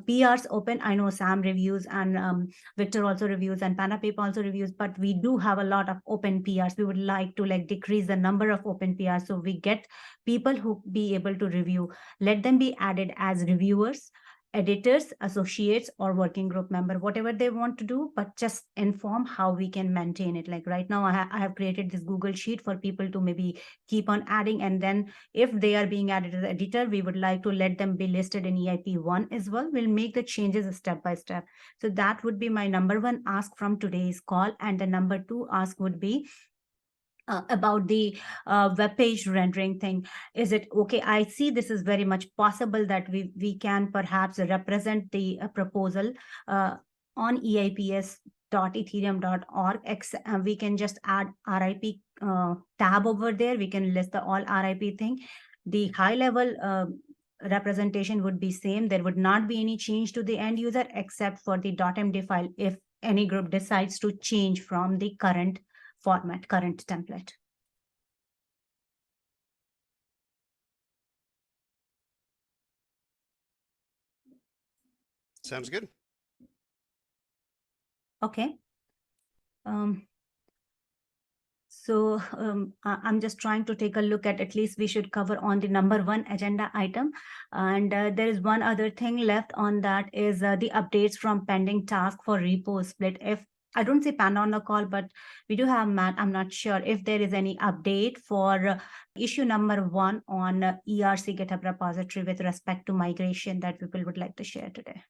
PRs open. I know Sam reviews and Victor also reviews and Panapip also reviews, but we do have a lot of open PRs. We would like to decrease the number of open PRs. So we get people who be able to review. Let them be added as reviewers, editors, associates, or working group member, whatever they want to do, but just inform how we can maintain it. Like right now, I have created this Google Sheet for people to maybe keep on adding. And then if they are being added as editor, we would like to let them be listed in EIP1 as well. We'll make the changes step by step. So that would be my number 1 ask from today's call. And the number 2 ask would be about the web page rendering thing. Is it okay? I see this is very much possible that we can perhaps represent the proposal on eips.ethereum.org. We can just add RIP tab over there. We can list the all RIP thing. The high level representation would be same. There would not be any change to the end user except for the .md file if any group decides to change from the current format, current template. Sounds good. Okay. I'm just trying to take a look at least we should cover on the number 1 agenda item. And there is one other thing left on that is the updates from pending task for repo split. If I don't see Panda on the call, but we do have Matt. I'm not sure if there is any update for issue number 1 on ERC GitHub repository with respect to migration that people would like to share today.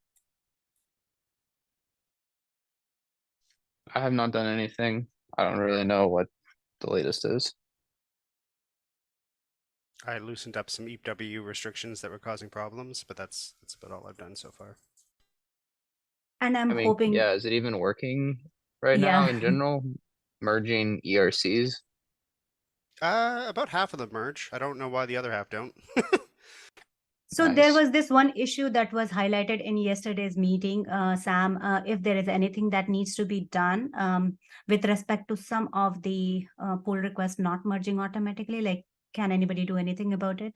I have not done anything. I don't really know what the latest is. I loosened up some EIPW restrictions that were causing problems, but that's about all I've done so far. And I'm hoping. Yeah, is it even working right now in general? Merging ERCs? About half of them merge. I don't know why the other half don't. So there Nice. was this one issue that was highlighted in yesterday's meeting, Sam, if there is anything that needs to be done with respect to some of the pull requests not merging automatically, like can anybody do anything about it?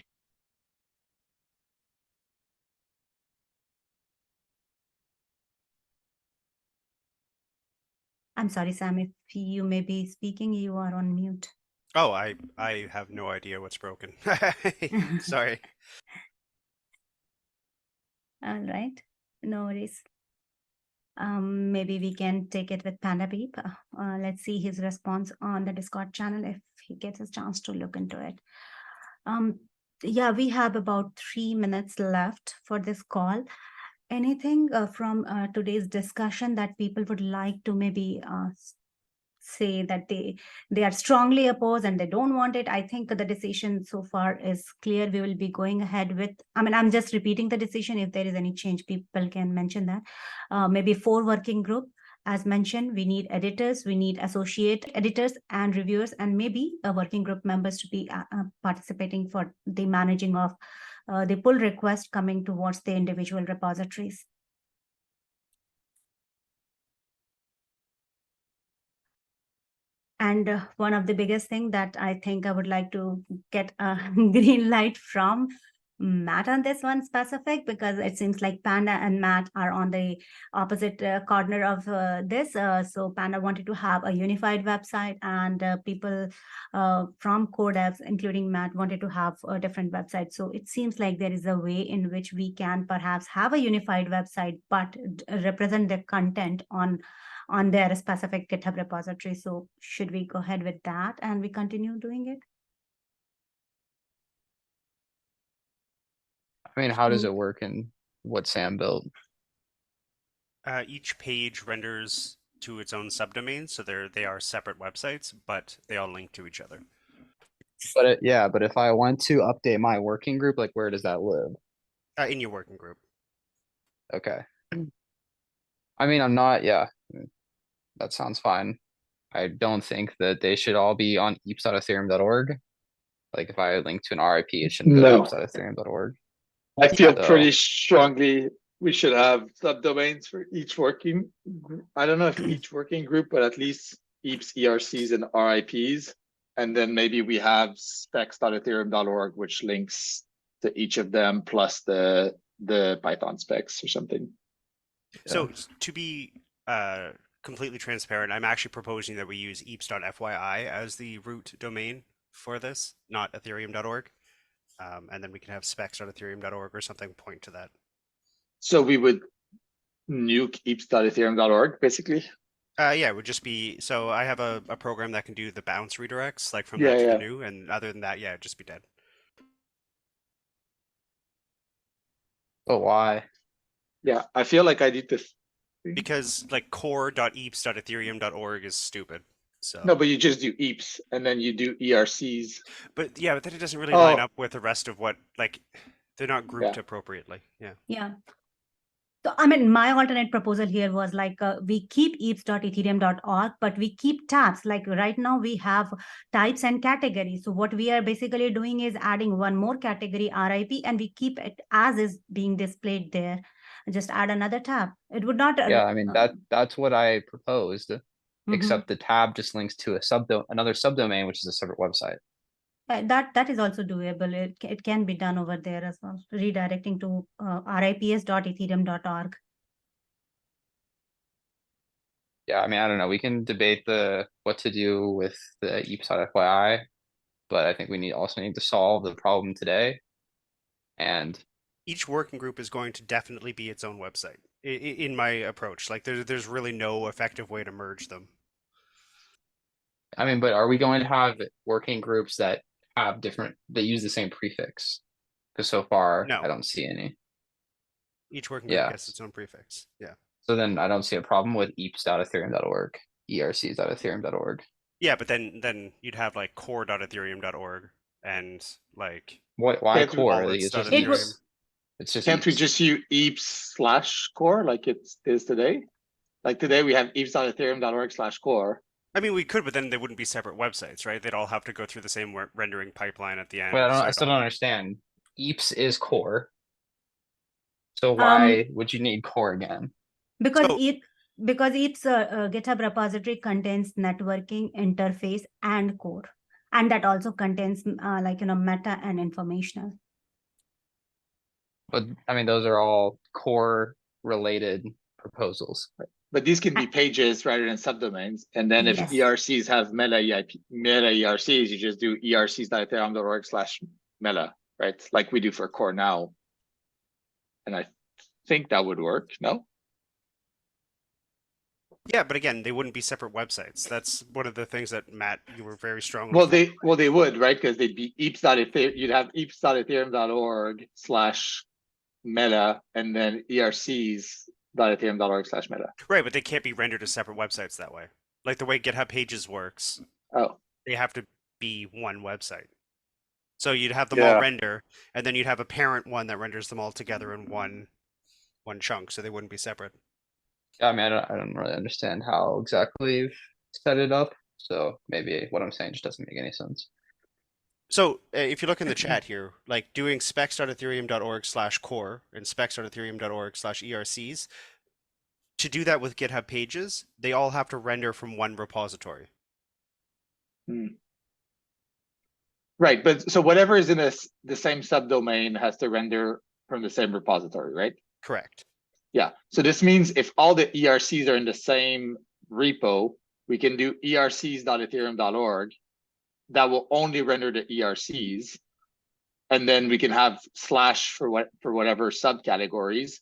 I'm sorry, Sam, if you may be speaking, you are on mute. Oh, I have no idea what's broken. Sorry. All right, no worries. Maybe we can take it with Panda Peep. Let's see his response on the Discord channel if he gets a chance to look into it. Yeah, we have about 3 minutes left for this call. Anything from today's discussion that people would like to maybe say that they are strongly opposed and they don't want it? I think the decision so far is clear. We will be going ahead with, I mean, I'm just repeating the decision. If there is any change, people can mention that. Maybe 4 working group. As mentioned, we need editors, we need associate editors and reviewers, and maybe a working group members to be participating for the managing of the pull request coming towards the individual repositories. And one of the biggest thing that I think I would like to get a green light from Matt on this one specific, because it seems like Panda and Matt are on the opposite corner of this. So Panda wanted to have a unified website, and people from core devs, including Matt, wanted to have a different website. So it seems like there is a way in which we can perhaps have a unified website, but represent the content on their specific GitHub repository. So should we go ahead with that and we continue doing it? I mean, how does it work in what Sam built? Each page renders to its own subdomain, so they are separate websites, but they all link to each other. But yeah, but if I want to update my working group, like where does that live? In your working group. Okay. I mean, I'm not, yeah, that sounds fine. I don't think that they should all be on eeps.ethereum.org. Like if I link to an RIP, it shouldn't go to No. eeps.ethereum.org. I feel So- pretty strongly we should have subdomains for each working. I don't know if each working group, but at least EIPs, ERCs, and RIPs. And then maybe we have specs.ethereum.org, which links to each of them, plus the Python specs or something. So to be completely transparent, I'm actually proposing that we use eeps.fyi as the root domain for this, not ethereum.org. And then we can have specs.ethereum.org or something point to that. So we would nuke eeps.ethereum.org, basically. Yeah, it would just be, so I have a program that can do the bounce redirects, like from Yeah, that to yeah. the new, and other than that, yeah, it'd just be dead. But why? Yeah, I feel like I need to. Because like core.eeps.ethereum.org is stupid. So No, but you just do EIPs and then you do ERCs. but yeah, but then it doesn't really line Oh. up with the rest of what, like, they're not grouped Yeah. appropriately. Yeah. Yeah. So, I mean, my alternate proposal here was like we keep eeps.ethereum.org, but we keep tabs. Like right now we have types and categories. So what we are basically doing is adding one more category, RIP, and we keep it as is being displayed there. Just add another tab. It would not. Yeah, I mean, that's what I proposed, except the tab just links to another subdomain, which is a separate website. That is also doable. It can be done over there as well, redirecting to rips.ethereum.org. Yeah, I mean, I don't know. We can debate what to do with the eeps.fyi, but I think we also need to solve the problem today. And Each working group is going to definitely be its own website in my approach. Like there's really no effective way to merge them. I mean, but are we going to have working groups that use the same prefix? Because so far, No. I don't see any. Each working group Yeah. gets its own prefix. Yeah. So then I don't see a problem with eeps.ethereum.org, ercs.ethereum.org. Yeah, but then you'd have like core.ethereum.org and like Why Can't we- core? all It's its just dot It was- EEPs. It's just Can't we EEPs. just use EIPs/core like it is today? Like today we have eeps.ethereum.org/core. I mean, we could, but then they wouldn't be separate websites, right? They'd all have to go through the same rendering pipeline at the end. But I start still off. don't understand. EEPs is core. So why would you need core again? Because So- each GitHub repository contains networking, interface, and core, and that also contains meta and informational. But I mean, those are all core related proposals. But these can be pages rather than subdomains. And then if Yes. ERCs have meta ERCs, you just do ercs.ethereum.org/meta, right? Like we do for core now. And I think that would work, no? Yeah, but again, they wouldn't be separate websites. That's one of the things that Matt, you were very strong. Well, they would, right? Because they'd be you'd have eeps.ethereum.org/meta and then ercs.ethereum.org/meta. Right, but they can't be rendered as separate websites that way. Like the way GitHub Pages works, Oh, they have to be one website. So you'd have them Yeah. all render, and then you'd have a parent one that renders them all together in one chunk, so they wouldn't be separate. I mean, I don't really understand how exactly you've set it up. So maybe what I'm saying just doesn't make any sense. So if you look in the chat here, like doing specs.ethereum.org/core and specs.ethereum.org/ERCs, to do that with GitHub Pages, they all have to render from one repository. right. But so whatever is in the same subdomain has to render from the same repository, right? Correct. Yeah. So this means if all the ERCs are in the same repo, we can do ercs.ethereum.org. That will only render the ERCs. And then we can have slash for whatever subcategories.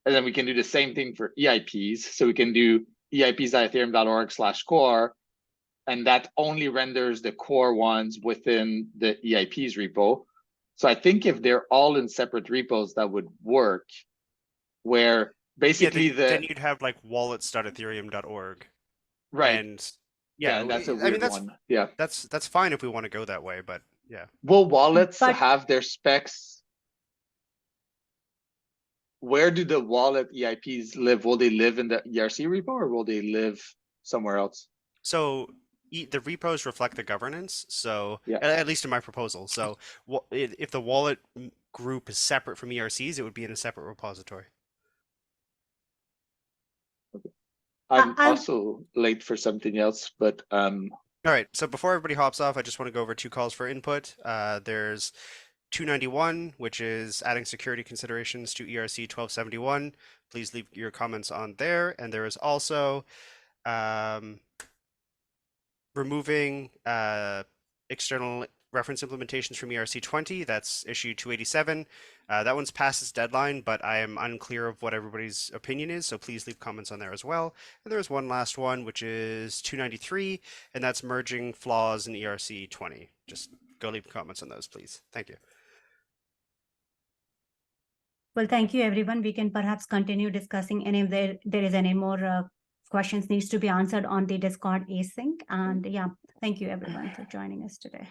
And then we can do the same thing for EIPs. So we can do eips.ethereum.org/core. And that only renders the core ones within the EIPs repo. So I think if they're all in separate repos, that would work. Where basically then you'd have like wallets.ethereum.org. right. And Yeah, that's a weird one. Yeah. That's fine if we want to go that way, but yeah. Will wallets But- have their specs? Where do the wallet EIPs live? Will they live in the ERC repo or will they live somewhere else? So the repos reflect the governance. So Yeah. at least in my proposal. So if the wallet group is separate from ERCs, it would be in a separate repository. I'm I'll- also late for something else, but All right. So before everybody hops off, I just want to go over 2 calls for input. There's 291, which is adding security considerations to ERC 1271. Please leave your comments on there. And there is also removing external reference implementations from ERC 20. That's issue 287. That one's past its deadline, but I am unclear of what everybody's opinion is, so please leave comments on there as well. And there's one last one, which is 293, and that's merging flaws in ERC 20. Just go leave comments on those, please. Thank you. Well, thank you, everyone. We can perhaps continue discussing any if there is any more questions needs to be answered on the Discord async. And yeah, thank you, everyone, for joining us today.